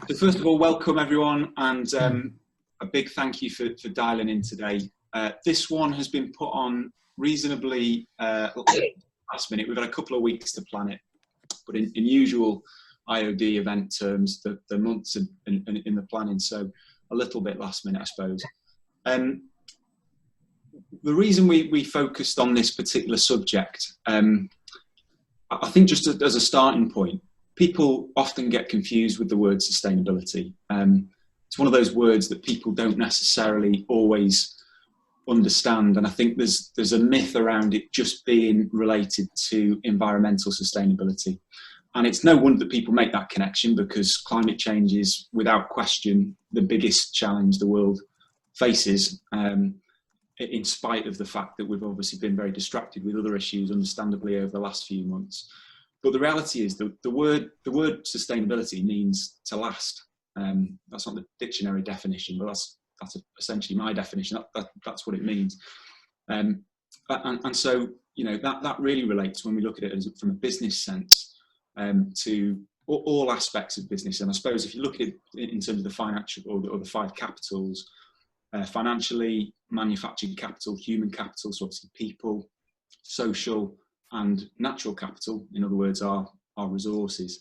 So first of all, welcome everyone, and a big thank you for dialing in today. This one has been put on reasonably last minute. We've had a couple of weeks to plan it, but in usual IoD event terms, the months in the planning, so a little bit last minute, I suppose. The reason we focused on this particular subject, I think just as a starting point, people often get confused with the word sustainability. It's one of those words that people don't necessarily always understand, and I think there's a myth around it just being related to environmental sustainability. And it's no wonder that people make that connection, because climate change is, without question, the biggest challenge the world faces, in spite of the fact that we've obviously been very distracted with other issues, understandably, over the last few months. But the reality is that the word sustainability means to last. That's not the dictionary definition, but that's essentially my definition. That's what it means. And so, you know, that really relates, when we look at it from a business sense, to all aspects of business. And I suppose if you look at it in terms of the financial or the five capitals, financially, manufacturing capital, human capital, so obviously people, social and natural capital, in other words, our resources.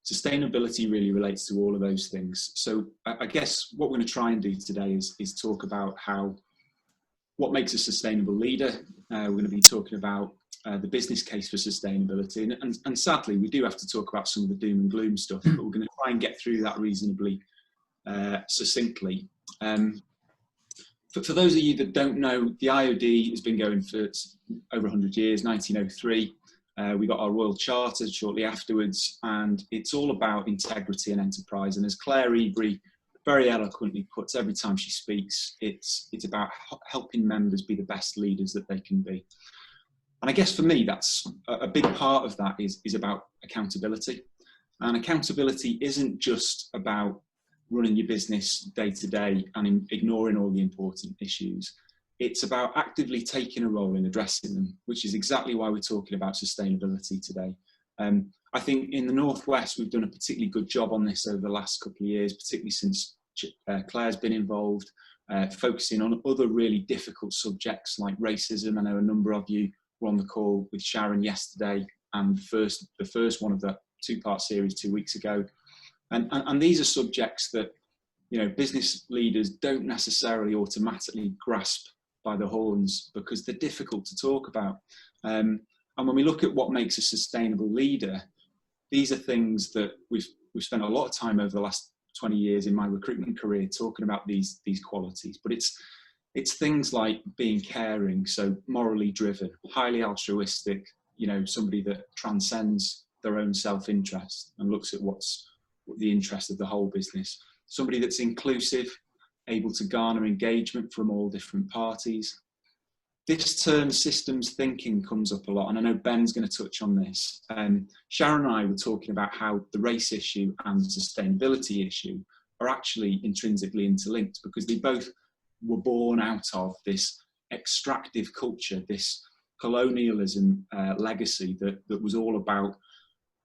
Sustainability really relates to all of those things. So I guess what we're going to try and do today is talk about what makes a sustainable leader. We're going to be talking about the business case for sustainability. And sadly, we do have to talk about some of the doom and gloom stuff, but we're going to try and get through that reasonably succinctly. For those of you that don't know, the IoD has been going for over 100 years, 1903. We got our Royal Charter shortly afterwards, and it's all about integrity and enterprise. And as Claire Ebury very eloquently puts every time she speaks, it's about helping members be the best leaders that they can be. And I guess for me, that's a big part of that is about accountability. And accountability isn't just about running your business day to day and ignoring all the important issues. It's about actively taking a role in addressing them, which is exactly why we're talking about sustainability today. I think in the Northwest, we've done a particularly good job on this over the last couple of years, particularly since Claire's been involved, focusing on other really difficult subjects like racism. I know a number of you were on the call with Sharon yesterday, and the first one of the two-part series 2 weeks ago. And these are subjects that, you know, business leaders don't necessarily automatically grasp by the horns, because they're difficult to talk about. And when we look at what makes a sustainable leader, these are things that we've spent a lot of time over the last 20 years in my recruitment career talking about these qualities. But it's things like being caring, so morally driven, highly altruistic, you know, somebody that transcends their own self-interest and looks at what's the interest of the whole business. Somebody that's inclusive, able to garner engagement from all different parties. This term systems thinking comes up a lot, and I know Ben's going to touch on this. Sharon and I were talking about how the race issue and the sustainability issue are actually intrinsically interlinked, because they both were born out of this extractive culture, this colonialism legacy that was all about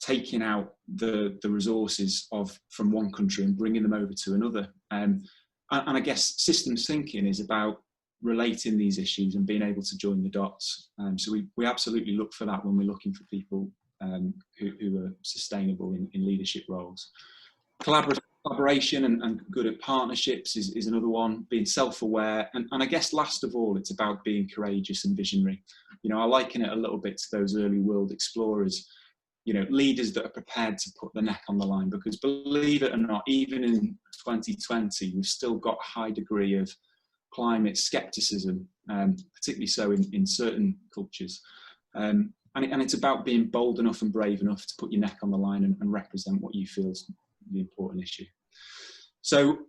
taking out the resources from one country and bringing them over to another. And I guess systems thinking is about relating these issues and being able to join the dots. So we absolutely look for that when we're looking for people who are sustainable in leadership roles. Collaboration and good at partnerships is another one. Being self-aware, and I guess last of all, it's about being courageous and visionary. You know, I liken it a little bit to those early world explorers. You know, leaders that are prepared to put the neck on the line, because believe it or not, even in 2020, we've still got a high degree of climate skepticism, particularly so in certain cultures. And it's about being bold enough and brave enough to put your neck on the line and represent what you feel is the important issue. So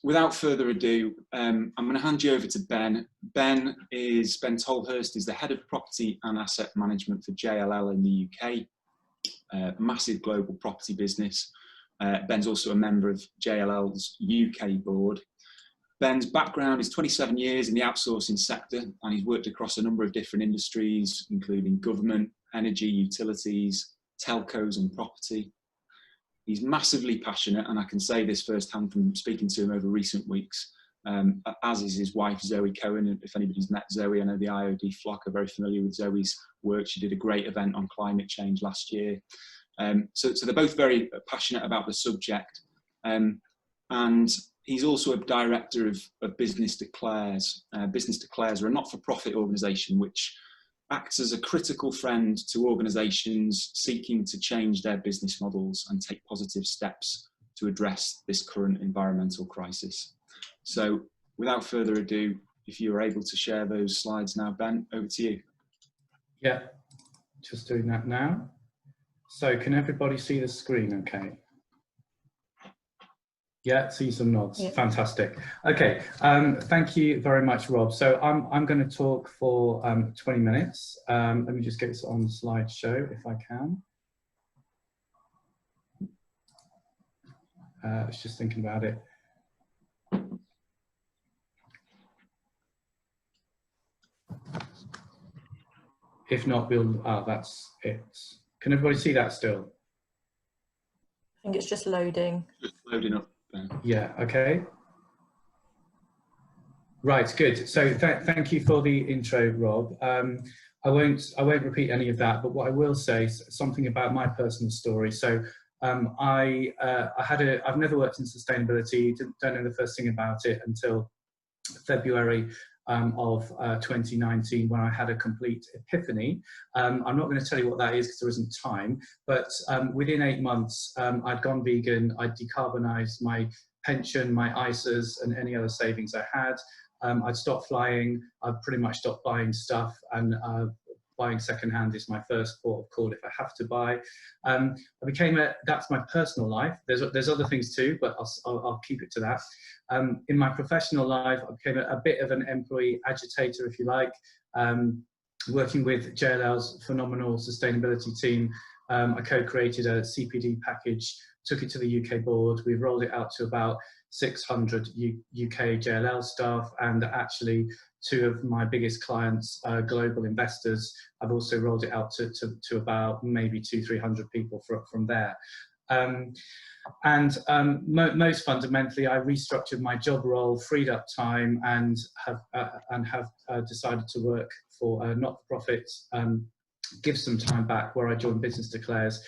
without further ado, I'm going to hand you over to Ben. Ben Tolhurst is the head of property and asset management for JLL in the UK. Massive global property business. Ben's also a member of JLL's UK board. Ben's background is 27 years in the outsourcing sector, and he's worked across a number of different industries, including government, energy, utilities, telcos and property. He's massively passionate, and I can say this firsthand from speaking to him over recent weeks, as is his wife, Zoe Cohen. If anybody's met Zoe, I know the IoD flock are very familiar with Zoe's work. She did a great event on climate change last year. So they're both very passionate about the subject. And he's also a director of Business Declares. Business Declares are a not-for-profit organisation which acts as a critical friend to organisations seeking to change their business models and take positive steps to address this current environmental crisis. So without further ado, if you are able to share those slides now, Ben, over to you. Yeah, just doing that now. So can everybody see the screen okay? Yeah, see some nods. Yeah. Fantastic. Okay, thank you very much, Rob. So I'm going to talk for 20 minutes. Let me just get this on slideshow if I can. I was just thinking about it. If not, we'll, that's it. Can everybody see that still? I think it's just loading. Just loading up. Yeah, okay. Right, good. So thank you for the intro, Rob. I won't repeat any of that, but what I will say is something about my personal story. So I've never worked in sustainability, don't know the first thing about it until February of 2019, when I had a complete epiphany. I'm not going to tell you what that is because there isn't time, but within 8 months, I'd gone vegan, I'd decarbonised my pension, my ISAs, and any other savings I had. I'd stopped flying, I'd pretty much stopped buying stuff, and buying secondhand is my first port of call if I have to buy. That's my personal life. There's other things too, but I'll keep it to that. In my professional life, I became a bit of an employee agitator, if you like, working with JLL's phenomenal sustainability team. I co-created a CPD package, took it to the UK board. We've rolled it out to about 600 UK JLL staff, and actually 2 of my biggest clients, global investors, I've also rolled it out to about maybe 200-300 people from there. Most fundamentally, I restructured my job role, freed up time, and have decided to work for a not-for-profit, give some time back, where I joined Business Declares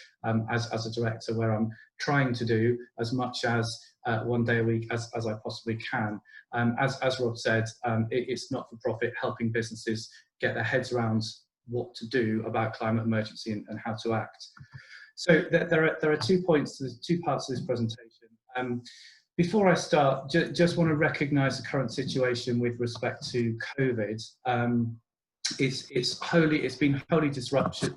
as a director, where I'm trying to do as much as 1 day a week as I possibly can. As Rob said, it's not for profit, helping businesses get their heads around what to do about climate emergency and how to act. So there are 2 points, there's 2 parts of this presentation. Before I start, just want to recognise the current situation with respect to COVID. It's been wholly disruptive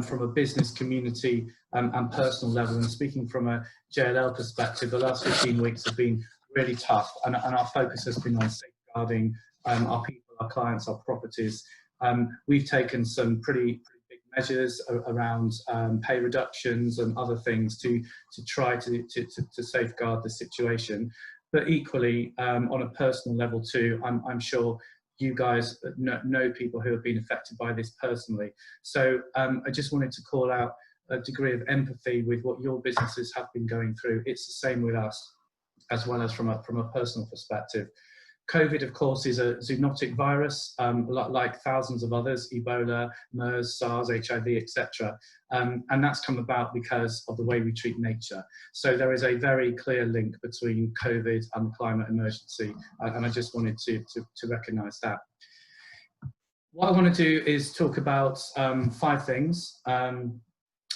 from a business, community and personal level. And speaking from a JLL perspective, the last 15 weeks have been really tough, and our focus has been on safeguarding our people, our clients, our properties. We've taken some pretty big measures around pay reductions and other things to try to safeguard the situation. But equally, on a personal level too, I'm sure you guys know people who have been affected by this personally. So I just wanted to call out a degree of empathy with what your businesses have been going through. It's the same with us, as well as from a personal perspective. COVID, of course, is a zoonotic virus, like thousands of others, Ebola, MERS, SARS, HIV, etc. And that's come about because of the way we treat nature. So there is a very clear link between COVID and the climate emergency, and I just wanted to recognise that. What I want to do is talk about 5 things.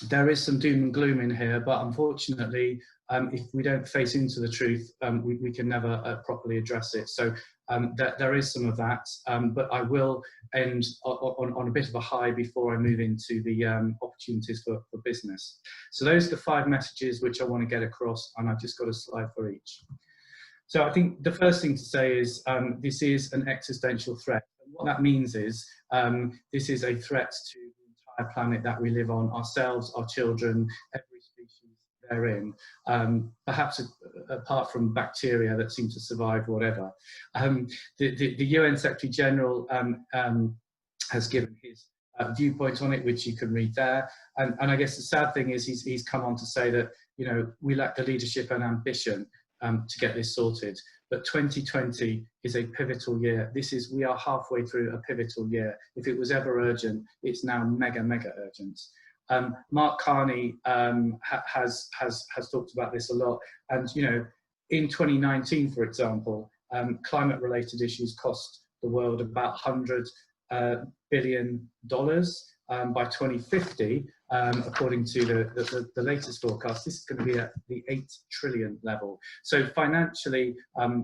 There is some doom and gloom in here, but unfortunately, if we don't face into the truth, we can never properly address it. So there is some of that, but I will end on a bit of a high before I move into the opportunities for business. So those are the 5 messages which I want to get across, and I've just got a slide for each. So I think the first thing to say is this is an existential threat. And what that means is this is a threat to the entire planet that we live on, ourselves, our children, every species therein, perhaps apart from bacteria that seem to survive whatever. The UN Secretary General has given his viewpoint on it, which you can read there. And I guess the sad thing is he's come on to say that, you know, we lack the leadership and ambition to get this sorted. But 2020 is a pivotal year. We are halfway through a pivotal year. If it was ever urgent, it's now mega urgent. Mark Carney has talked about this a lot. And, you know, in 2019, for example, climate-related issues cost the world about $100 billion. By 2050, according to the latest forecast, this is going to be at the 8 trillion level. So financially,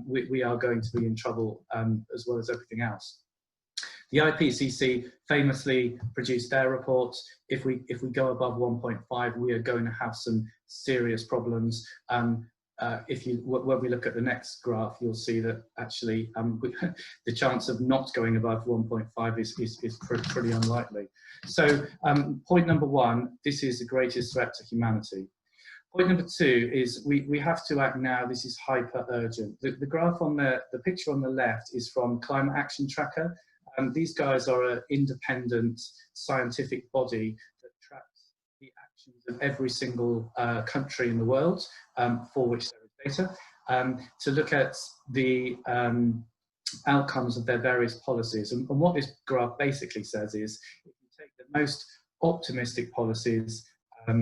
we are going to be in trouble, as well as everything else. The IPCC famously produced their report. If we go above 1.5, we are going to have some serious problems. When we look at the next graph, you'll see that actually the chance of not going above 1.5 is pretty unlikely. So point number one, this is the greatest threat to humanity. Point number two is we have to act now. This is hyper urgent. The graph on the picture on the left is from Climate Action Tracker. These guys are an independent scientific body that tracks the actions of every single country in the world for which there is data, to look at the outcomes of their various policies. And what this graph basically says is, if you take the most optimistic policies,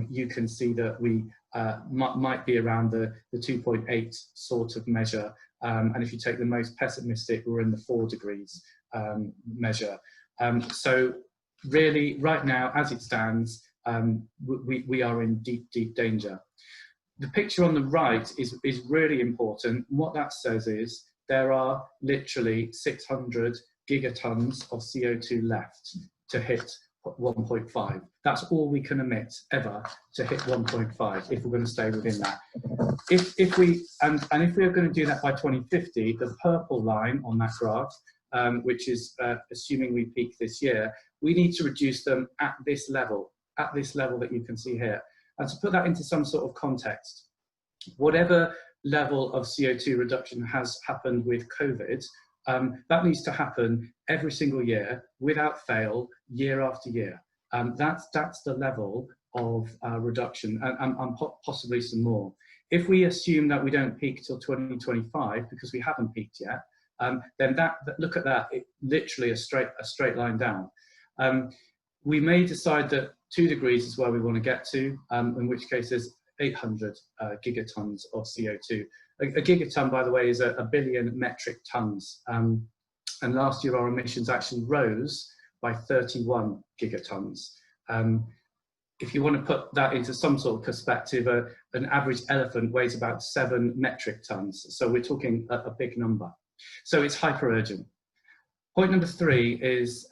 you can see that we might be around the 2.8 sort of measure. And if you take the most pessimistic, we're in the 4 degrees measure. So really, right now, as it stands, we are in deep danger. The picture on the right is really important. What that says is there are literally 600 gigatons of CO2 left to hit 1.5. That's all we can emit ever to hit 1.5 if we're going to stay within that. If we are going to do that by 2050, the purple line on that graph, which is assuming we peak this year, we need to reduce them at this level that you can see here. And to put that into some sort of context, whatever level of CO2 reduction has happened with COVID, that needs to happen every single year without fail, year after year. That's the level of reduction, and possibly some more. If we assume that we don't peak till 2025 because we haven't peaked yet, then look at that, literally a straight line down. We may decide that 2 degrees is where we want to get to, in which case there's 800 gigatons of CO2. A gigaton, by the way, is a billion metric tons. And last year our emissions actually rose by 31 gigatons. If you want to put that into some sort of perspective, an average elephant weighs about 7 metric tons. So we're talking a big number. So it's hyper urgent. Point number 3 is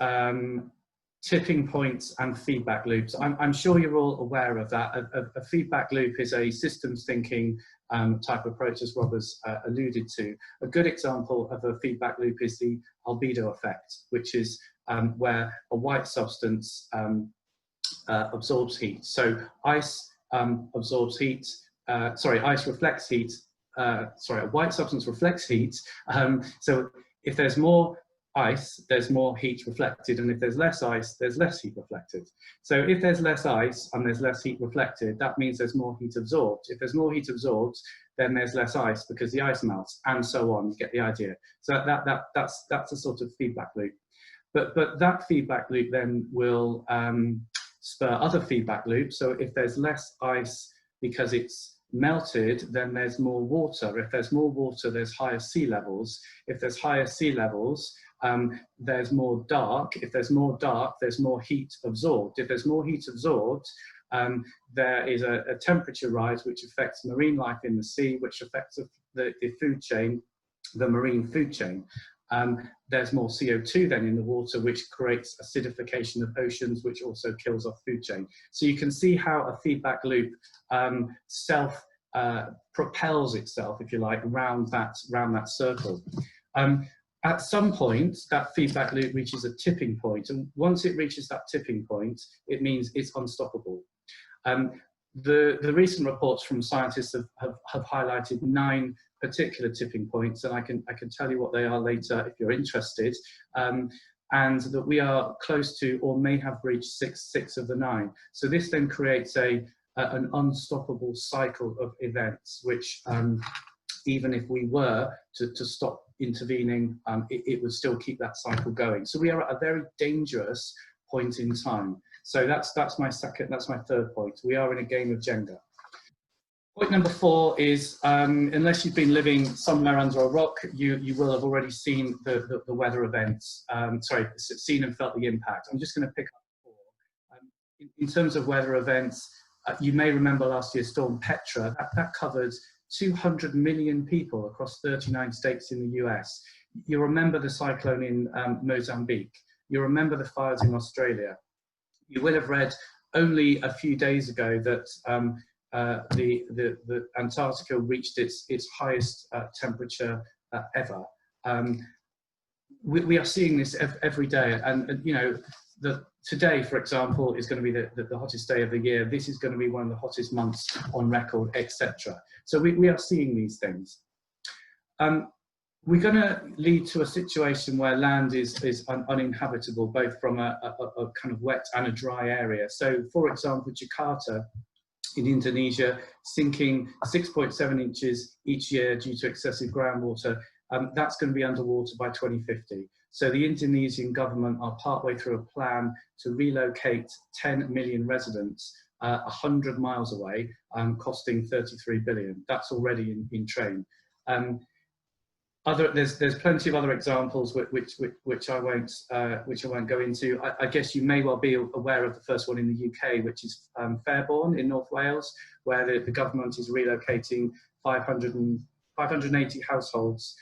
tipping points and feedback loops. I'm sure you're all aware of that. A feedback loop is a systems thinking type approach, as Rob has alluded to. A good example of a feedback loop is the albedo effect, which is where a white substance absorbs heat. So ice absorbs heat, ice reflects heat, a white substance reflects heat. So if there's more ice, there's more heat reflected, and if there's less ice, there's less heat reflected. So if there's less ice and there's less heat reflected, that means there's more heat absorbed. If there's more heat absorbed, then there's less ice because the ice melts, and so on. You get the idea. So that's a sort of feedback loop. But that feedback loop then will spur other feedback loops. So if there's less ice because it's melted, then there's more water. If there's more water, there's higher sea levels. If there's higher sea levels, there's more dark. If there's more dark, there's more heat absorbed. If there's more heat absorbed, there is a temperature rise which affects marine life in the sea, which affects the food chain, the marine food chain. There's more CO2 then in the water, which creates acidification of oceans, which also kills off food chain. So you can see how a feedback loop propels itself, if you like, round that circle. At some point, that feedback loop reaches a tipping point, and once it reaches that tipping point, it means it's unstoppable. The recent reports from scientists have highlighted 9 particular tipping points, and I can tell you what they are later if you're interested. and that we are close to or may have reached six of the 9. So this then creates an unstoppable cycle of events, which even if we were to stop intervening, it would still keep that cycle going. So we are at a very dangerous point in time. So that's my third point. We are in a game of Jenga. Point number 4 is, unless you've been living somewhere under a rock, you will have already seen the weather events, seen and felt the impact. I'm just going to pick up 4. In terms of weather events, you may remember last year's Storm Petra. That covered 200 million people across 39 states in the US. You remember the cyclone in Mozambique. You remember the fires in Australia. You will have read only a few days ago that the Antarctica reached its highest temperature ever. We are seeing this every day, and you know, today, for example, is going to be the hottest day of the year. This is going to be one of the hottest months on record, etc. So we are seeing these things. We're going to lead to a situation where land is uninhabitable, both from a kind of wet and a dry area. So, for example, Jakarta in Indonesia sinking 6.7 inches each year due to excessive groundwater. That's going to be underwater by 2050. So the Indonesian government are partway through a plan to relocate 10 million residents 100 miles away, costing 33 billion. That's already in train. There's plenty of other examples which I won't go into. I guess you may well be aware of the first one in the UK, which is Fairborn in North Wales, where the government is relocating 580 households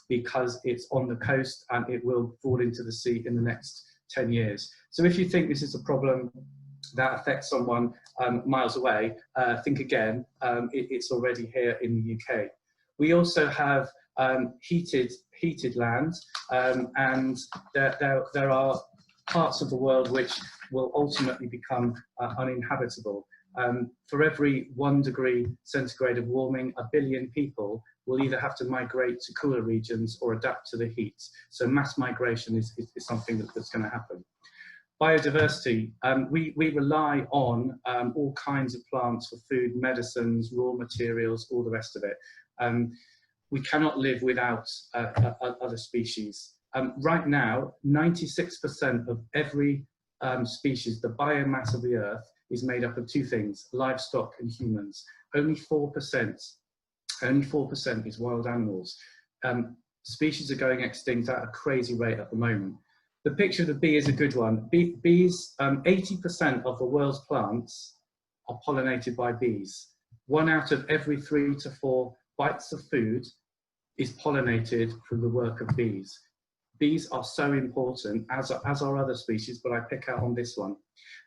because it's on the coast and it will fall into the sea in the next 10 years. So if you think this is a problem that affects someone miles away, think again. It's already here in the UK. We also have heated land, and there are parts of the world which will ultimately become uninhabitable. For every 1 degree centigrade of warming, 1 billion people will either have to migrate to cooler regions or adapt to the heat. So mass migration is something that's going to happen. Biodiversity, we rely on all kinds of plants for food, medicines, raw materials, all the rest of it. We cannot live without other species. Right now, 96% of every species, the biomass of the earth, is made up of 2 things, livestock and humans. Only 4% is wild animals. Species are going extinct at a crazy rate at the moment. The picture of the bee is a good one. Bees, 80% of the world's plants are pollinated by bees. 1 out of every 3 to 4 bites of food is pollinated through the work of bees. Bees are so important, as are other species, but I pick out on this one.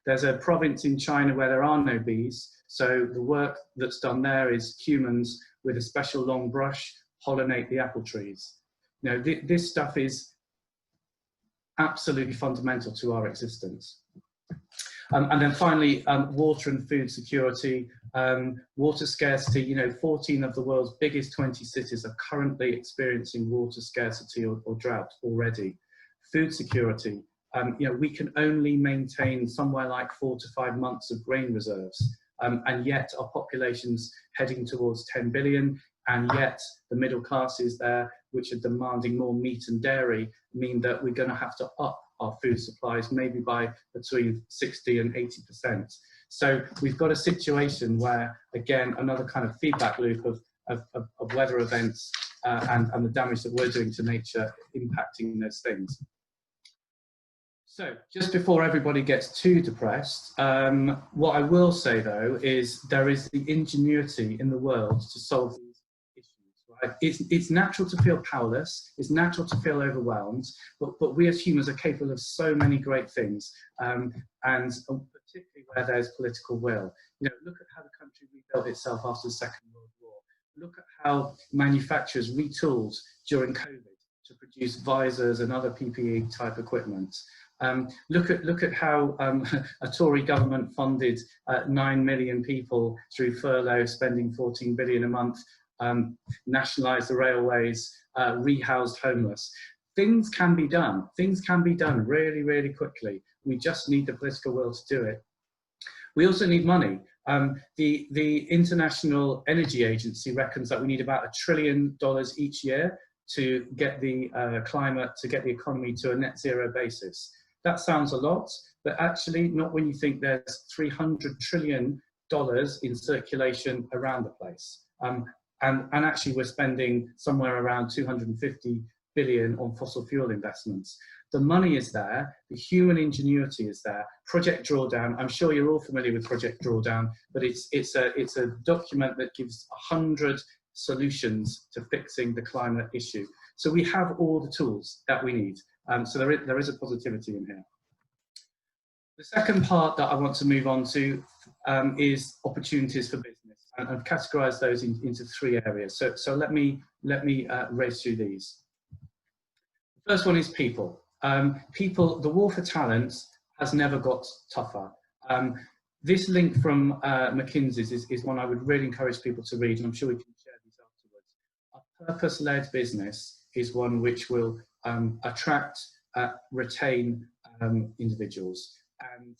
There's a province in China where there are no bees, so the work that's done there is humans with a special long brush pollinate the apple trees. You know, this stuff is absolutely fundamental to our existence. And then finally, water and food security, water scarcity. You know, 14 of the world's biggest 20 cities are currently experiencing water scarcity or drought already. Food security, you know, we can only maintain somewhere like 4 to 5 months of grain reserves, and yet our population's heading towards 10 billion, and yet the middle classes there, which are demanding more meat and dairy, mean that we're going to have to up our food supplies maybe by between 60 and 80%. So we've got a situation where, again, another kind of feedback loop of weather events and the damage that we're doing to nature impacting those things. So just before everybody gets too depressed, what I will say though is there is the ingenuity in the world to solve these issues. Right? It's natural to feel powerless, it's natural to feel overwhelmed, but we as humans are capable of so many great things, and particularly where there's political will. You know, look at how the country rebuilt itself after the Second World War. Look at how manufacturers retooled during COVID to produce visors and other PPE type equipment. Look at how a Tory government funded 9 million people through furlough, spending 14 billion a month, nationalised the railways, rehoused homeless. things can be done. Things can be done really, really quickly. We just need the political will to do it. We also need money. The International Energy Agency reckons that we need about $1 trillion each year to get the climate, to get the economy to a net zero basis. That sounds a lot, but actually not when you think there's $300 trillion in circulation around the place. And actually we're spending somewhere around 250 billion on fossil fuel investments. The money is there, the human ingenuity is there. Project Drawdown, I'm sure you're all familiar with Project Drawdown, but it's a document that gives 100 solutions to fixing the climate issue. So we have all the tools that we need. So there is a positivity in here. The second part that I want to move on to is opportunities for business. And I've categorized those into 3 areas. So let me race through these. The first one is people. People, the war for talent has never got tougher. This link from McKinsey's is one I would really encourage people to read, and I'm sure we can share these afterwards. A purpose-led business is one which will attract, retain individuals, and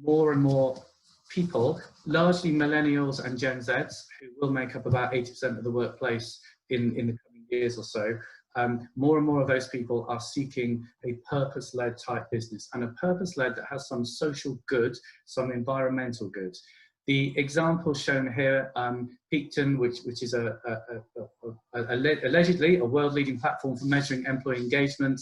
more people, largely millennials and Gen Zs, who will make up about 80% of the workplace in the coming years or so. More and more of those people are seeking a purpose-led type business, and a purpose-led that has some social good, some environmental good. The example shown here, Peakton, which is allegedly a world-leading platform for measuring employee engagement.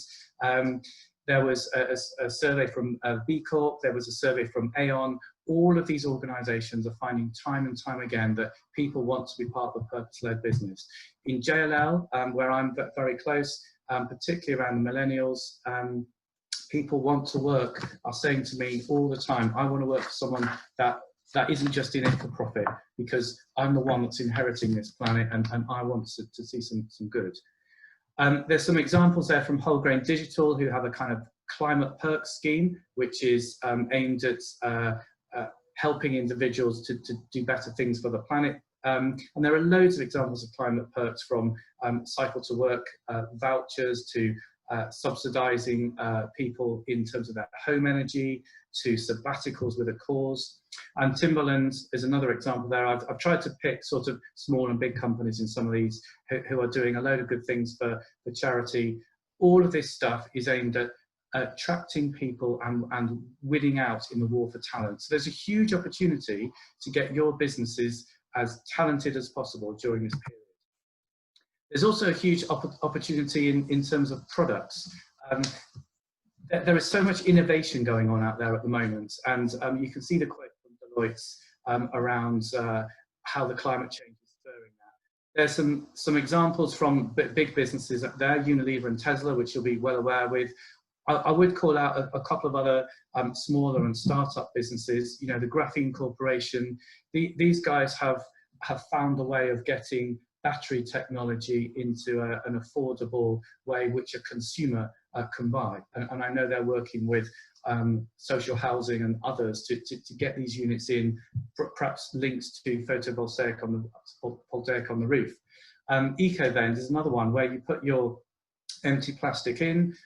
There was a survey from B Corp, there was a survey from Aon. All of these organisations are finding time and time again that people want to be part of a purpose-led business. In JLL, where I'm very close, particularly around the millennials, people want to work, are saying to me all the time, I want to work for someone that isn't just in it for profit, because I'm the one that's inheriting this planet, and I want to see some good. There's some examples there from Whole Grain Digital, who have a kind of climate perks scheme, which is aimed at helping individuals to do better things for the planet. And there are loads of examples of climate perks, from cycle to work vouchers to subsidising people in terms of their home energy, to sabbaticals with a cause. And Timberland is another example there. I've tried to pick sort of small and big companies in some of these who are doing a load of good things for charity. All of this stuff is aimed at attracting people and winning out in the war for talent. So there's a huge opportunity to get your businesses as talented as possible during this period. There's also a huge opportunity in terms of products. There is so much innovation going on out there at the moment, and you can see the quote from Deloitte around how the climate change is stirring that. There's some examples from big businesses there, Unilever and Tesla, which you'll be well aware with. I would call out a couple of other smaller and startup businesses. You know, the Graphene Corporation. These guys have found a way of getting battery technology into an affordable way which a consumer can buy. And I know they're working with social housing and others to get these units in, perhaps linked to photovoltaic on the roof. EcoVend is another one where you put your empty plastic in,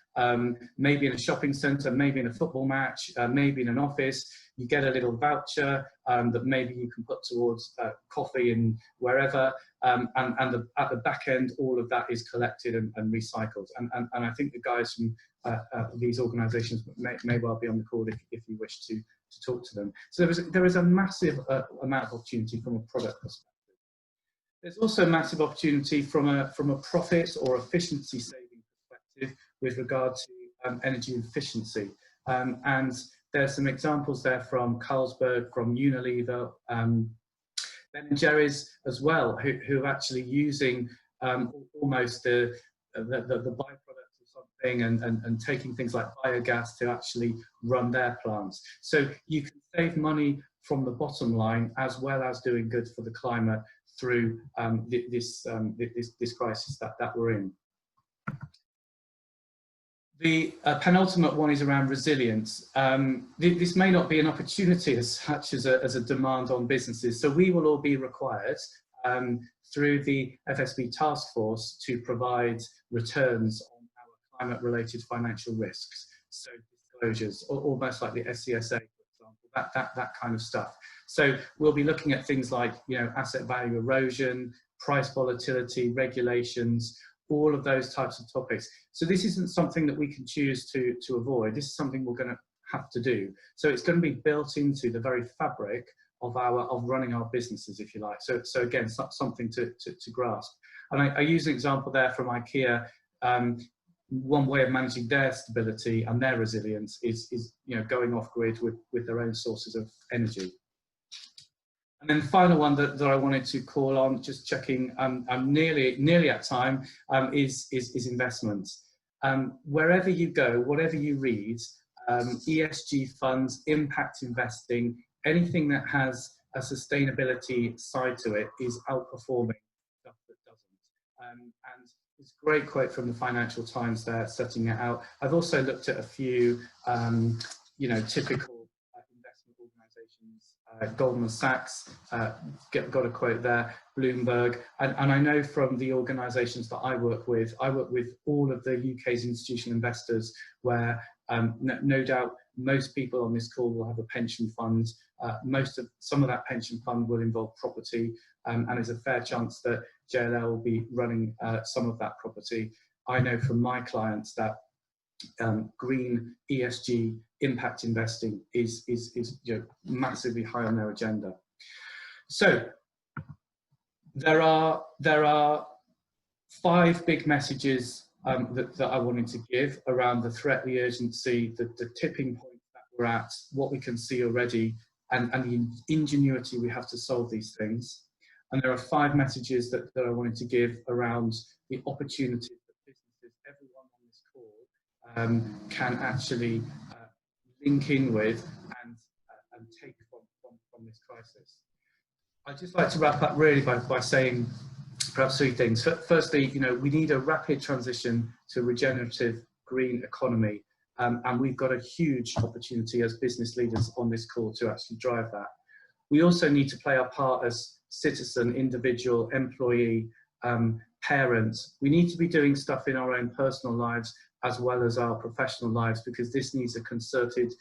maybe in a shopping centre, maybe in a football match, maybe in an office. You get a little voucher that maybe you can put towards coffee and wherever, and at the back end, all of that is collected and recycled. And I think the guys from these organisations may well be on the call if you wish to talk to them. So there is a massive amount of opportunity from a product perspective. There's also massive opportunity from a profit or efficiency saving perspective with regard to energy efficiency. And there's some examples there from Carlsberg, from Unilever, Ben & Jerry's as well, who are actually using almost the byproducts of something and taking things like biogas to actually run their plants. So you can save money from the bottom line as well as doing good for the climate through this crisis that we're in. The penultimate one is around resilience. This may not be an opportunity as such as a demand on businesses, so we will all be required through the FSB task force to provide returns on our climate-related financial risks. So disclosures, almost like the SCSA, for example, that kind of stuff. So we'll be looking at things like, asset value erosion, price volatility, regulations, all of those types of topics. So this isn't something that we can choose to avoid. This is something we're going to have to do. So it's going to be built into the very fabric of running our businesses, if you like. So again, it's not something to grasp. And I use an example there from IKEA. One way of managing their stability and their resilience is going off grid with their own sources of energy. And then the final one that I wanted to call on, just checking, I'm nearly at time, is investments. Wherever you go, whatever you read, ESG funds, impact investing, anything that has a sustainability side to it is outperforming stuff that doesn't. And it's a great quote from the Financial Times there, setting it out. I've also looked at a few, typical investment organisations. Goldman Sachs, got a quote there, Bloomberg, and I know from the organisations that I work with all of the UK's institutional investors, where no doubt most people on this call will have a pension fund. Some of that pension fund will involve property, and there's a fair chance that JLL will be running some of that property. I know from my clients that green ESG impact investing is massively high on their agenda. So there are 5 big messages that I wanted to give around the threat, the urgency, the tipping point that we're at, what we can see already, and the ingenuity we have to solve these things. And there are 5 messages that I wanted to give around the opportunities that businesses, everyone on this call, can actually link in with and take from this crisis. I'd just like to wrap up really by saying perhaps 3 things. Firstly, we need a rapid transition to a regenerative green economy, and we've got a huge opportunity as business leaders on this call to actually drive that. We also need to play our part as citizen, individual, employee, parents. We need to be doing stuff in our own personal lives as well as our professional lives, because this needs a concerted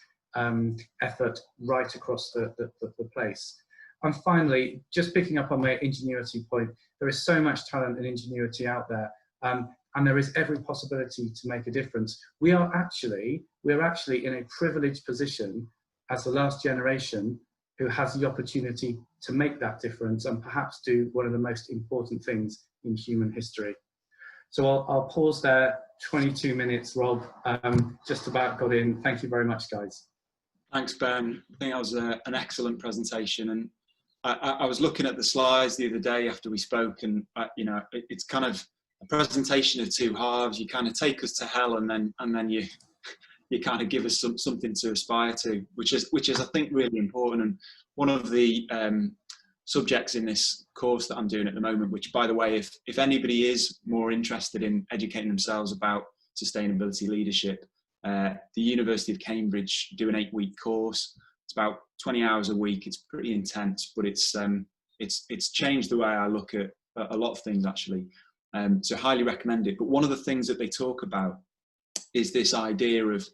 effort right across the place. And finally, just picking up on my ingenuity point, there is so much talent and ingenuity out there, and there is every possibility to make a difference. We're actually in a privileged position as the last generation who has the opportunity to make that difference and perhaps do one of the most important things in human history. So I'll pause there. 22 minutes, Rob. Just about got in. Thank you very much, guys. Thanks, Ben. I think that was an excellent presentation, and I was looking at the slides the other day after we spoke, and it's kind of a presentation of 2 halves. You kind of take us to hell, and then you kind of give us something to aspire to, which is I think really important. And one of the subjects in this course that I'm doing at the moment, which, by the way, if anybody is more interested in educating themselves about sustainability leadership, the University of Cambridge do an 8-week course. It's about 20 hours a week. It's pretty intense, but it's changed the way I look at a lot of things, actually. So highly recommend it. But one of the things that they talk about is this idea of,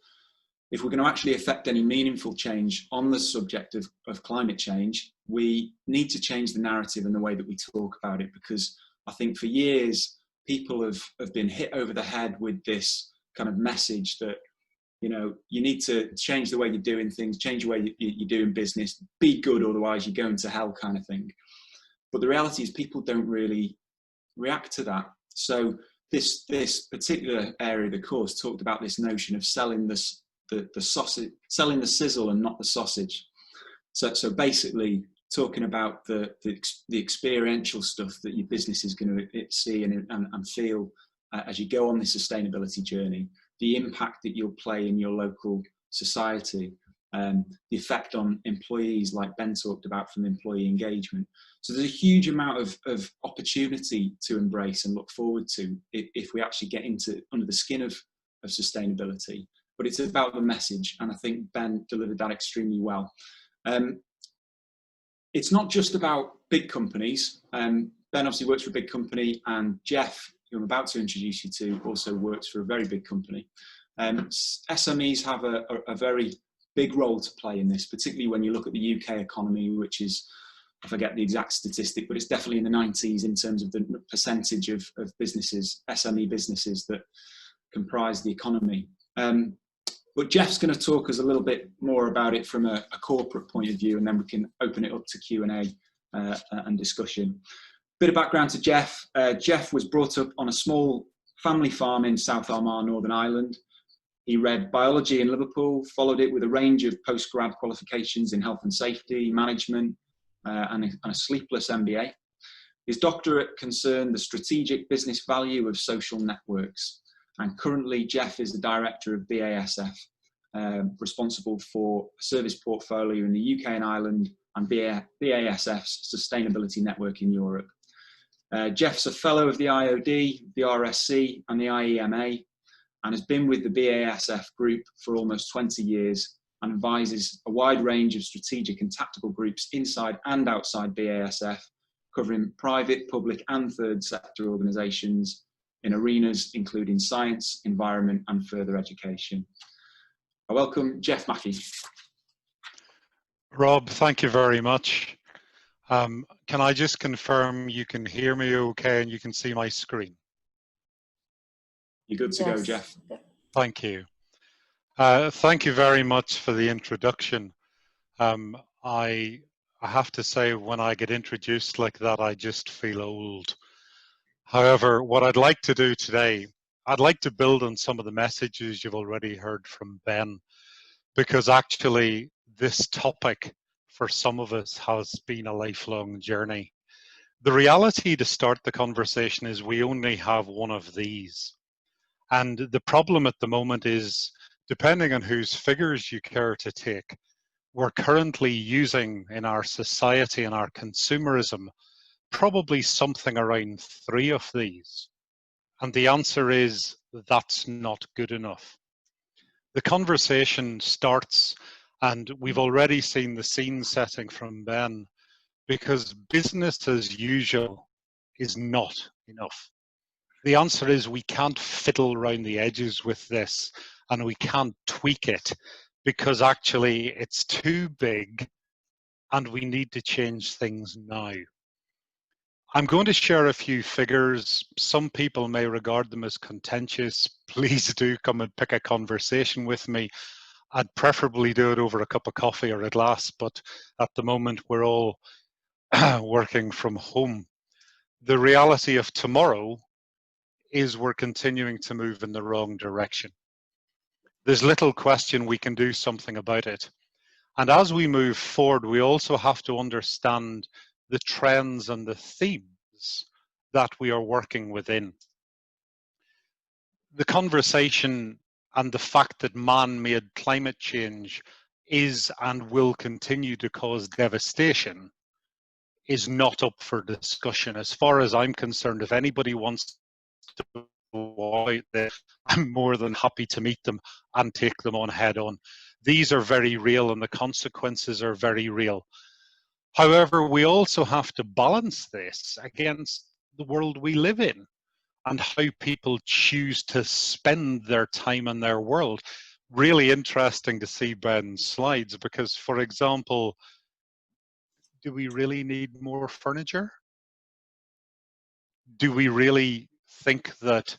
if we're going to actually affect any meaningful change on the subject of climate change, we need to change the narrative and the way that we talk about it, because I think for years people have been hit over the head with this kind of message that, you need to change the way you're doing things, change the way you're doing business, be good, otherwise you're going to hell, kind of thing. But the reality is people don't really react to that. So this particular area of the course talked about this notion of selling the sausage, selling the sizzle and not the sausage. So basically talking about the experiential stuff that your business is going to see and feel as you go on this sustainability journey, the impact that you'll play in your local society, the effect on employees, like Ben talked about, from employee engagement. So there's a huge amount of opportunity to embrace and look forward to if we actually get under the skin of sustainability. But it's about the message, and I think Ben delivered that extremely well. It's not just about big companies. Ben obviously works for a big company, and Jeff who I'm about to introduce you to, also works for a very big company. SMEs have a very big role to play in this, particularly when you look at the UK economy, which is, I forget the exact statistic, but it's definitely in the 90s in terms of the percentage of businesses, SME businesses that comprise the economy. But Jeff's going to talk us a little bit more about it from a corporate point of view, and then we can open it up to Q&A and discussion. Bit of background to Jeff. Jeff was brought up on a small family farm in South Armagh, Northern Ireland. He read biology in Liverpool, followed it with a range of post-grad qualifications in health and safety, management, and a sleepless MBA. His doctorate concerned the strategic business value of social networks. And currently, Jeff is the director of BASF, responsible for a service portfolio in the UK and Ireland, and BASF's sustainability network in Europe. Jeff's a fellow of the IoD, the RSC, and the IEMA, and has been with the BASF group for almost 20 years and advises a wide range of strategic and tactical groups inside and outside BASF, covering private, public, and third sector organisations in arenas including science, environment, and further education. I welcome Jeff Macke. Rob, thank you very much. Can I just confirm you can hear me okay and you can see my screen? You're good to go, Jeff. Thank you. Thank you very much for the introduction. I have to say, when I get introduced like that, I just feel old. However, what I'd like to do today, I'd like to build on some of the messages you've already heard from Ben, because actually this topic for some of us has been a lifelong journey. The reality to start the conversation is we only have one of these. And the problem at the moment is, depending on whose figures you care to take, we're currently using in our society and our consumerism probably something around 3 of these. And the answer is that's not good enough. The conversation starts, and we've already seen the scene setting from Ben, because business as usual is not enough. The answer is we can't fiddle around the edges with this, and we can't tweak it, because actually it's too big and we need to change things now. I'm going to share a few figures. Some people may regard them as contentious. Please do come and pick a conversation with me. I'd preferably do it over a cup of coffee or a glass, but at the moment we're all working from home. The reality of tomorrow is we're continuing to move in the wrong direction. There's little question we can do something about it. And as we move forward, we also have to understand the trends and the themes that we are working within. The conversation and the fact that man-made climate change is and will continue to cause devastation is not up for discussion. As far as I'm concerned, if anybody wants to go out there, I'm more than happy to meet them and take them on head on. These are very real and the consequences are very real. However, we also have to balance this against the world we live in and how people choose to spend their time in their world. Really interesting to see Ben's slides because, for example, do we really need more furniture? Do we really think that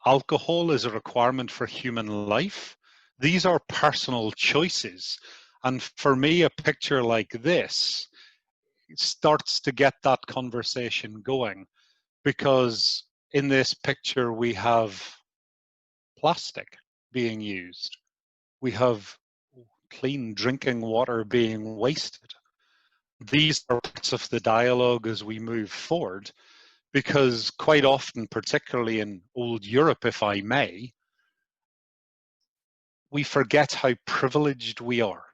alcohol is a requirement for human life? These are personal choices. And for me, a picture like this starts to get that conversation going, because in this picture we have plastic being used. We have clean drinking water being wasted. These are parts of the dialogue as we move forward, because quite often, particularly in old Europe, if I may, we forget how privileged we are.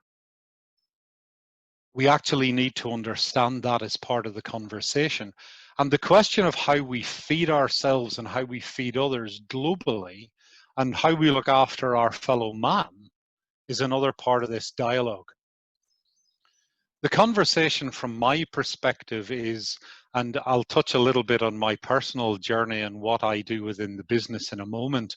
We actually need to understand that as part of the conversation. And the question of how we feed ourselves and how we feed others globally and how we look after our fellow man is another part of this dialogue. The conversation from my perspective is, and I'll touch a little bit on my personal journey and what I do within the business in a moment.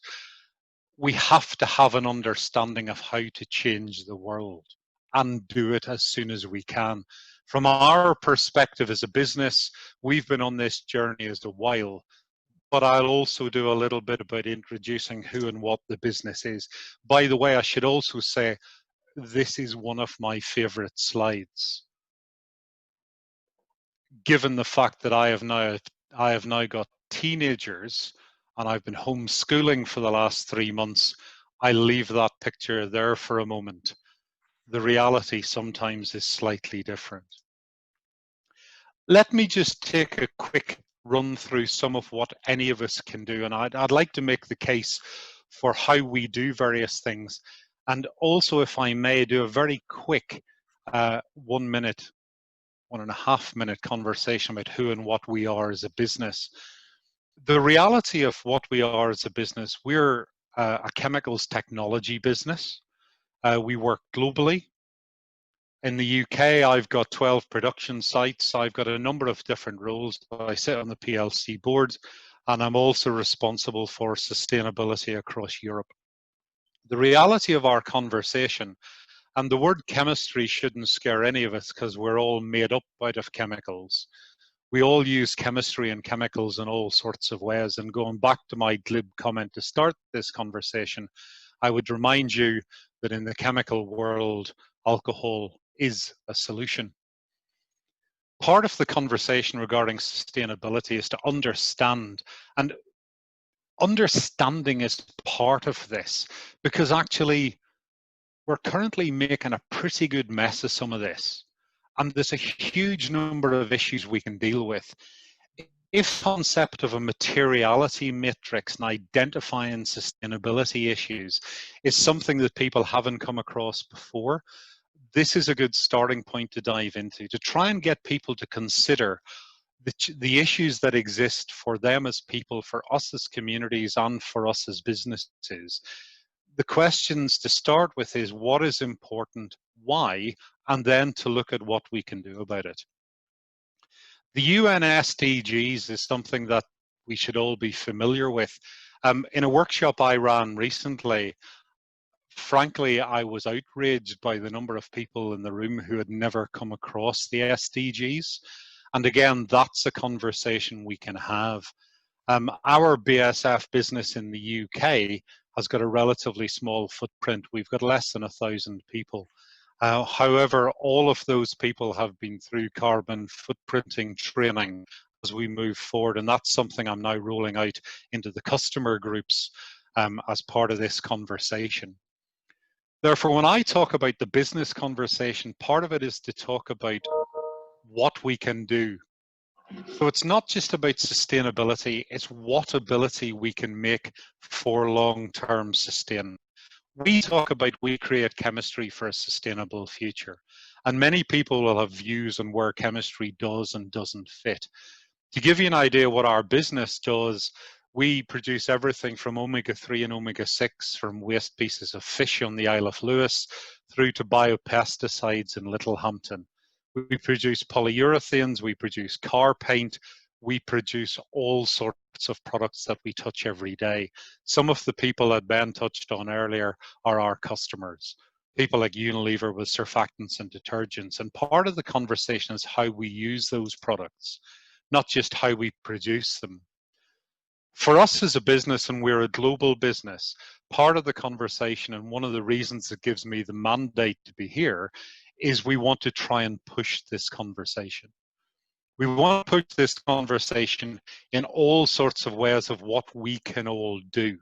We have to have an understanding of how to change the world and do it as soon as we can. From our perspective as a business, we've been on this journey as a while, but I'll also do a little bit about introducing who and what the business is. By the way, I should also say, this is one of my favorite slides, given the fact that I have now got teenagers and I've been homeschooling for the last 3 months. I leave that picture there for a moment. The reality sometimes is slightly different. Let me just take a quick run through some of what any of us can do, and I'd like to make the case for how we do various things, and also, if I may, do a very quick 1.5 minute conversation about who and what we are as a business. The reality of what we are as a business, we're a chemicals technology business. We work globally. In the UK, I've got 12 production sites. I've got a number of different roles. I sit on the PLC board, and I'm also responsible for sustainability across Europe. The reality of our conversation, and the word chemistry shouldn't scare any of us because we're all made up out of chemicals. We all use chemistry and chemicals in all sorts of ways. And going back to my glib comment to start this conversation, I would remind you that in the chemical world, alcohol is a solution. Part of the conversation regarding sustainability is to understand, and understanding is part of this, because actually we're currently making a pretty good mess of some of this. And there's a huge number of issues we can deal with. If concept of a materiality matrix and identifying sustainability issues is something that people haven't come across before, this is a good starting point to dive into, to try and get people to consider the issues that exist for them as people, for us as communities, and for us as businesses. The questions to start with is what is important, why, and then to look at what we can do about it. The UN SDGs is something that we should all be familiar with. In a workshop I ran recently, frankly, I was outraged by the number of people in the room who had never come across the SDGs. And again, that's a conversation we can have. Our BSF business in the UK has got a relatively small footprint. We've got less than 1,000 people. However, all of those people have been through carbon footprinting training as we move forward, and that's something I'm now rolling out into the customer groups as part of this conversation. Therefore, when I talk about the business conversation, part of it is to talk about what we can do. So it's not just about sustainability, it's what ability we can make for long-term sustain. We talk about we create chemistry for a sustainable future, and many people will have views on where chemistry does and doesn't fit. To give you an idea what our business does, we produce everything from omega-3 and omega-6 from waste pieces of fish on the Isle of Lewis through to biopesticides in Littlehampton. We produce polyurethanes, we produce car paint, we produce all sorts of products that we touch every day. Some of the people that Ben touched on earlier are our customers. People like Unilever with surfactants and detergents. And part of the conversation is how we use those products, not just how we produce them. For us as a business, and we're a global business, part of the conversation and one of the reasons that gives me the mandate to be here is we want to try and push this conversation. We want to push this conversation in all sorts of ways of what we can all do.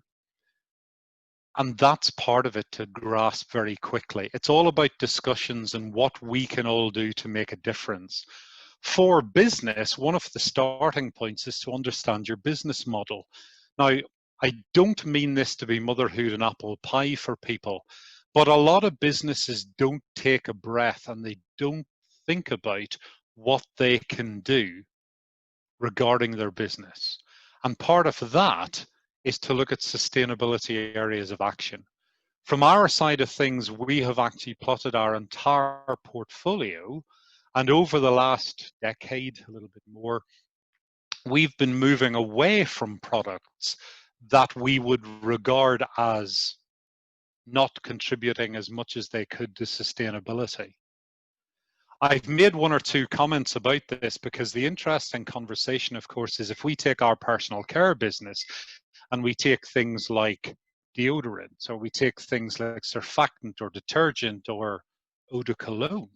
And that's part of it to grasp very quickly. It's all about discussions and what we can all do to make a difference. For business, one of the starting points is to understand your business model. Now, I don't mean this to be motherhood and apple pie for people, but a lot of businesses don't take a breath and they don't think about what they can do regarding their business. And part of that is to look at sustainability areas of action. From our side of things, we have actually plotted our entire portfolio And over the last decade, a little bit more, we've been moving away from products that we would regard as not contributing as much as they could to sustainability. I've made one or two comments about this because the interesting conversation, of course, is if we take our personal care business and we take things like deodorant, or we take things like surfactant or detergent or eau de cologne,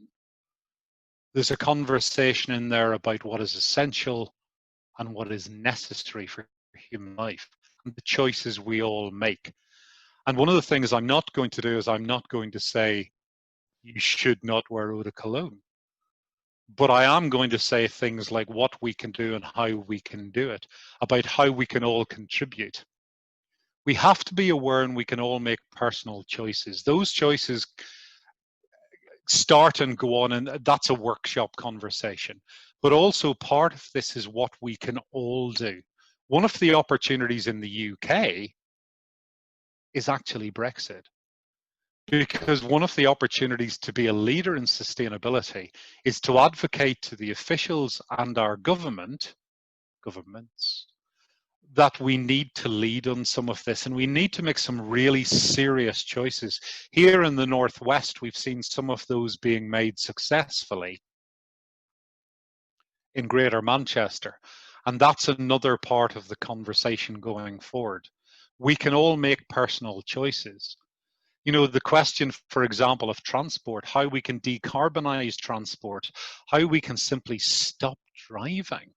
there's a conversation in there about what is essential and what is necessary for human life and the choices we all make. And one of the things I'm not going to do is I'm not going to say you should not wear eau de cologne. But I am going to say things like what we can do and how we can do it, about how we can all contribute. We have to be aware and we can all make personal choices. Those choices start and go on, and that's a workshop conversation. But also part of this is what we can all do. One of the opportunities in the UK is actually Brexit. Because one of the opportunities to be a leader in sustainability is to advocate to the officials and our governments that we need to lead on some of this, and we need to make some really serious choices. Here in the Northwest, we've seen some of those being made successfully in Greater Manchester, and that's another part of the conversation going forward. We can all make personal choices. You know, the question, for example, of transport, how we can decarbonize transport, how we can simply stop driving.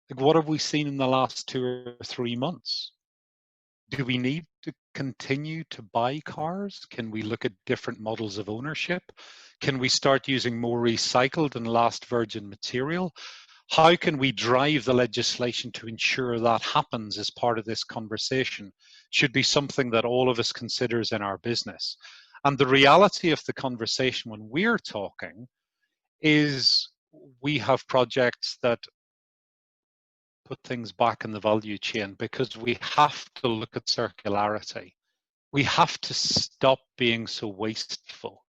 Like, what have we seen in the last 2 or 3 months? Do we need to continue to buy cars? Can we look at different models of ownership? Can we start using more recycled and last virgin material? How can we drive the legislation to ensure that happens as part of this conversation? Should be something that all of us considers in our business. And the reality of the conversation when we're talking is we have projects that put things back in the value chain because we have to look at circularity. We have to stop being so wasteful.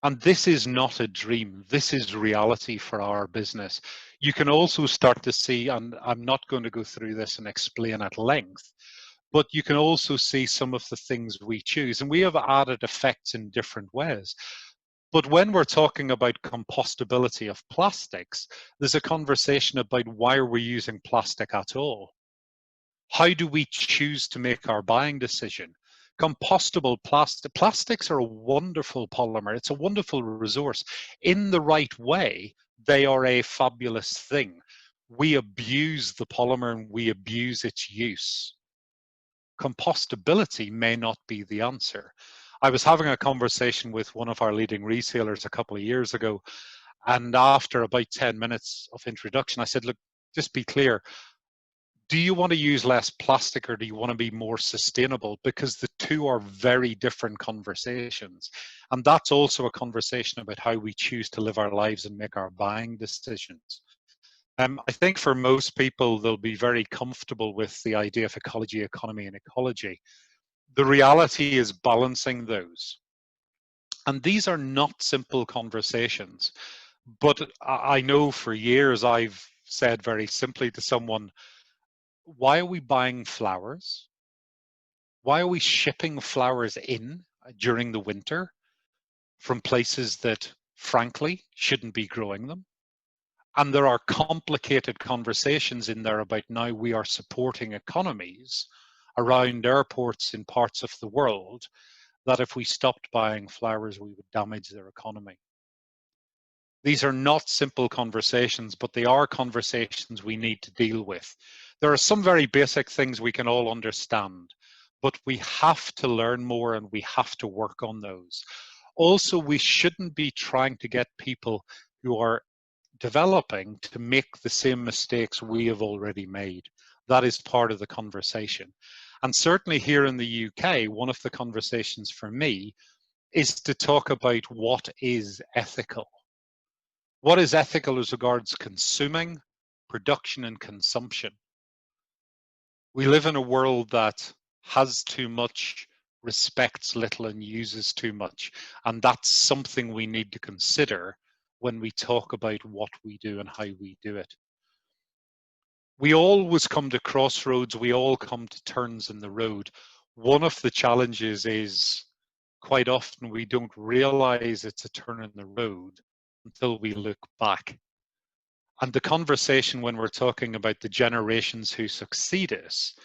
And this is not a dream. This is reality for our business. You can also start to see, and I'm not going to go through this and explain at length, but you can also see some of the things we choose. And we have added effects in different ways. But when we're talking about compostability of plastics, there's a conversation about why are we using plastic at all? How do we choose to make our buying decision? Compostable plastics are a wonderful polymer. It's a wonderful resource. In the right way, they are a fabulous thing. We abuse the polymer and we abuse its use. Compostability may not be the answer. I was having a conversation with one of our leading resellers a couple of years ago, and after about 10 minutes of introduction, I said, look, just be clear. Do you want to use less plastic or do you want to be more sustainable? Because the two are very different conversations. And that's also a conversation about how we choose to live our lives and make our buying decisions. I think for most people, they'll be very comfortable with the idea of ecology, economy, and ecology. The reality is balancing those. And these are not simple conversations. But I know for years I've said very simply to someone, why are we buying flowers? Why are we shipping flowers in during the winter from places that, frankly, shouldn't be growing them? And there are complicated conversations in there about now we are supporting economies around airports in parts of the world that if we stopped buying flowers, we would damage their economy. These are not simple conversations, but they are conversations we need to deal with. There are some very basic things we can all understand, but we have to learn more and we have to work on those. Also, we shouldn't be trying to get people who are developing to make the same mistakes we have already made. That is part of the conversation. And certainly here in the UK, one of the conversations for me is to talk about what is ethical. What is ethical as regards consuming, production, and consumption? We live in a world that has too much, respects little, and uses too much. And that's something we need to consider when we talk about what we do and how we do it. We always come to crossroads, we all come to turns in the road. One of the challenges is quite often we don't realize it's a turn in the road until we look back. And the conversation when we're talking about the generations who succeed us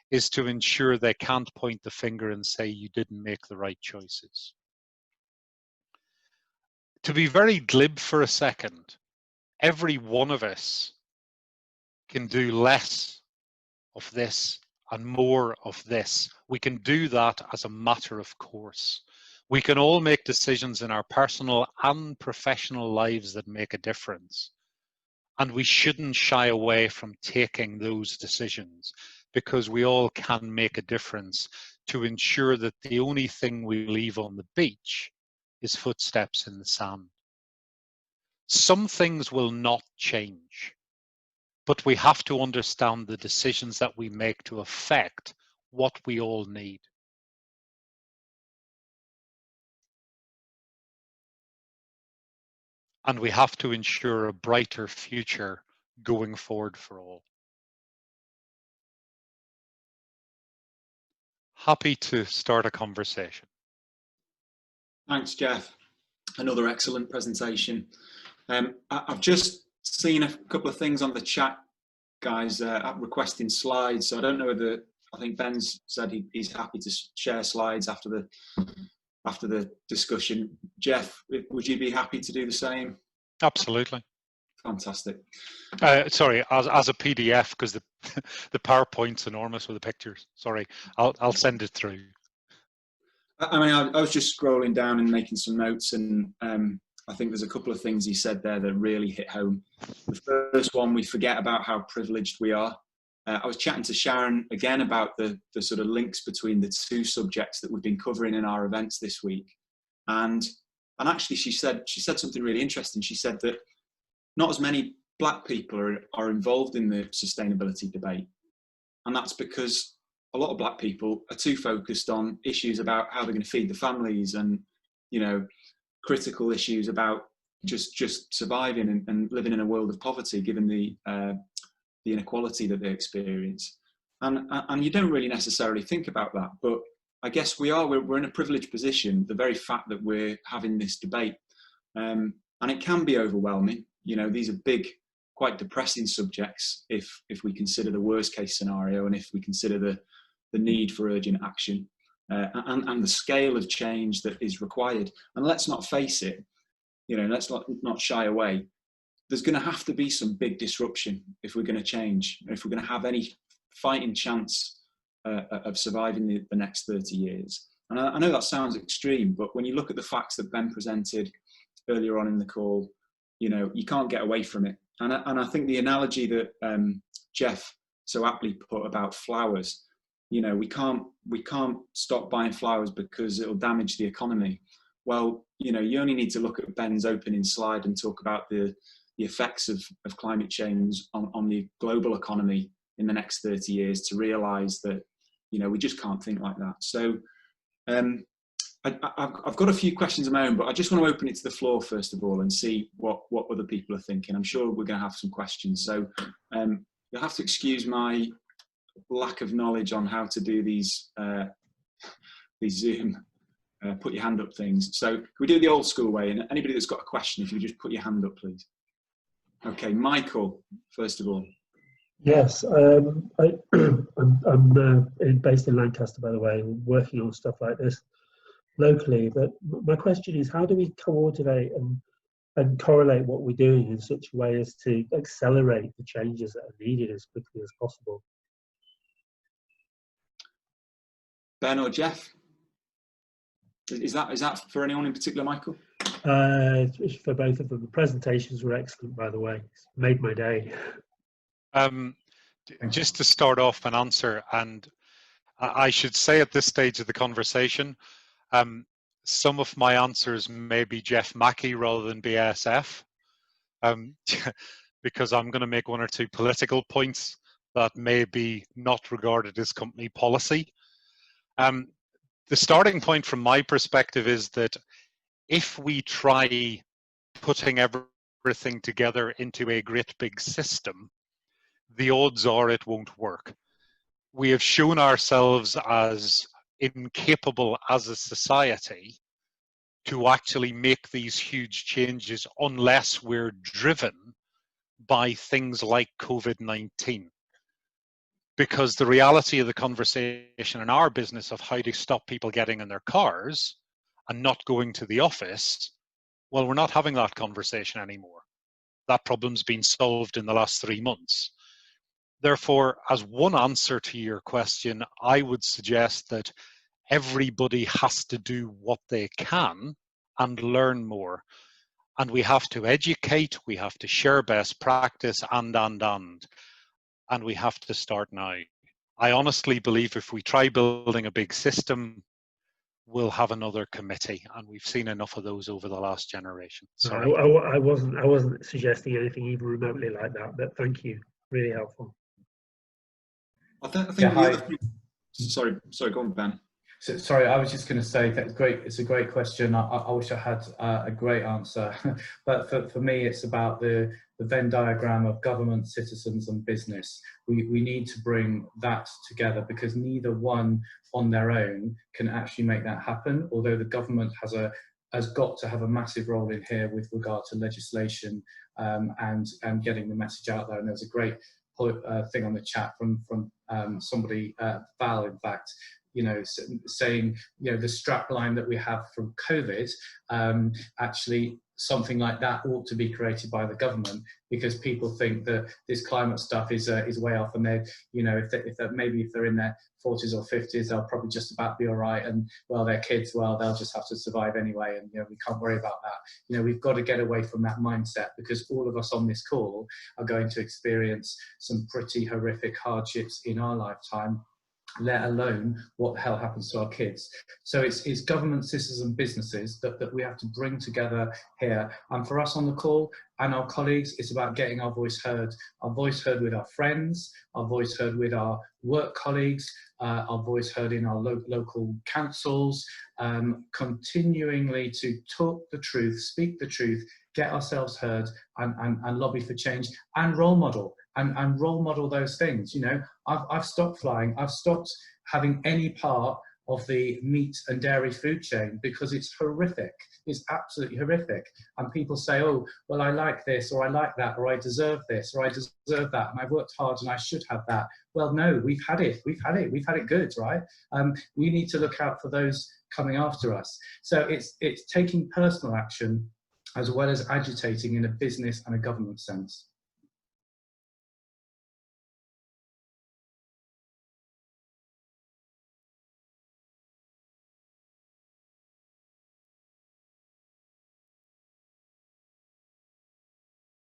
is to ensure they can't point the finger and say you didn't make the right choices. To be very glib for a second, every one of us can do less of this and more of this. We can do that as a matter of course. We can all make decisions in our personal and professional lives that make a difference. And we shouldn't shy away from taking those decisions, because we all can make a difference to ensure that the only thing we leave on the beach is footsteps in the sand. Some things will not change, but we have to understand the decisions that we make to affect what we all need. And we have to ensure a brighter future going forward for all. Happy to start a conversation. Thanks, Jeff. Another excellent presentation. I've just seen a couple of things on the chat, guys, requesting slides. So I don't know whether, I think Ben's said he's happy to share slides after the discussion. Jeff, would you be happy to do the same? Absolutely. Fantastic. Sorry, as a PDF, because the PowerPoint's enormous with the pictures. Sorry, I'll send it through. I mean, I was just scrolling down and making some notes, and I think there's a couple of things you said there that really hit home. The first one, we forget about how privileged we are. I was chatting to Sharon again about the sort of links between the two subjects that we've been covering in our events this week, and actually she said something really interesting. She said that not as many Black people are involved in the sustainability debate, and that's because a lot of Black people are too focused on issues about how they're going to feed the families, and critical issues about just surviving and living in a world of poverty, given the inequality that they experience. And you don't really necessarily think about that, but I guess we're in a privileged position, the very fact that we're having this debate, and it can be overwhelming. These are big, quite depressing subjects if we consider the worst case scenario, and if we consider the need for urgent action, and the scale of change that is required. And let's not face it, let's not shy away. There's going to have to be some big disruption if we're going to change, if we're going to have any fighting chance of surviving the next 30 years. And I know that sounds extreme, but when you look at the facts that Ben presented earlier on in the call, you can't get away from it. And I think the analogy that Jeff so aptly put about flowers, we can't stop buying flowers because it'll damage the economy. Well, you only need to look at Ben's opening slide and talk about the effects of climate change on the global economy in the next 30 years to realize that, we just can't think like that. So I've got a few questions of my own, but I just want to open it to the floor first of all and see what other people are thinking. I'm sure we're going to have some questions. So you'll have to excuse my lack of knowledge on how to do these Zoom put your hand up things. So can we do it the old school way? And anybody that's got a question, if you just put your hand up, please. Okay, Michael, first of all. Yes, I'm based in Lancaster, by the way, working on stuff like this locally. But my question is, how do we coordinate and correlate what we're doing in such a way as to accelerate the changes that are needed as quickly as possible? Ben or Jeff? Is that for anyone in particular, Michael? For both of them. The presentations were excellent, by the way. It's made my day. Just to start off an answer, and I should say at this stage of the conversation, some of my answers may be Jeff Macke rather than BASF, because I'm going to make one or two political points that may be not regarded as company policy. The starting point from my perspective is that if we try putting everything everything together into a great big system, the odds are it won't work. We have shown ourselves as incapable as a society to actually make these huge changes unless we're driven by things like COVID-19. Because the reality of the conversation in our business of how to stop people getting in their cars and not going to the office, well, we're not having that conversation anymore. That problem's been solved in the last 3 months. Therefore, as one answer to your question, I would suggest that everybody has to do what they can and learn more. And we have to educate, we have to share best practice, and we have to start now. I honestly believe if we try building a big system, we'll have another committee, and we've seen enough of those over the last generation. Sorry. I wasn't suggesting anything even remotely like that, but thank you. Really helpful. I think Yeah, the other thing, sorry, go on, Ben. So, sorry, I was just going to say that's great. It's a great question. I wish I had a great answer, but for me, it's about the Venn diagram of government, citizens, and business. We need to bring that together because neither one on their own can actually make that happen. Although the government has got to have a massive role in here with regard to legislation and getting the message out there. And there's a great thing on the chat from somebody, Val, in fact, you know, saying, you know, the strap line that we have from COVID, actually something like that ought to be created by the government because people think that this climate stuff is way off, and they, you know, if they're in their 40s or 50s, they'll probably just about be all right, and well, their kids, well, they'll just have to survive anyway, and you know, we can't worry about that. You know, we've got to get away from that mindset because all of us on this call are going to experience some pretty horrific hardships in our lifetime, let alone what the hell happens to our kids. So it's government, citizens and businesses that we have to bring together here. And for us on the call and our colleagues, it's about getting our voice heard with our friends, our voice heard with our work colleagues, our voice heard in our local councils, continually to talk the truth, speak the truth, get ourselves heard and lobby for change and role model. And role model those things. You know, I've stopped flying. I've stopped having any part of the meat and dairy food chain because it's horrific. It's absolutely horrific. And people say, oh, well, I like this, or I like that, or I deserve this, or I deserve that, and I've worked hard and I should have that. Well, no, we've had it good, right? We need to look out for those coming after us. So it's taking personal action as well as agitating in a business and a government sense.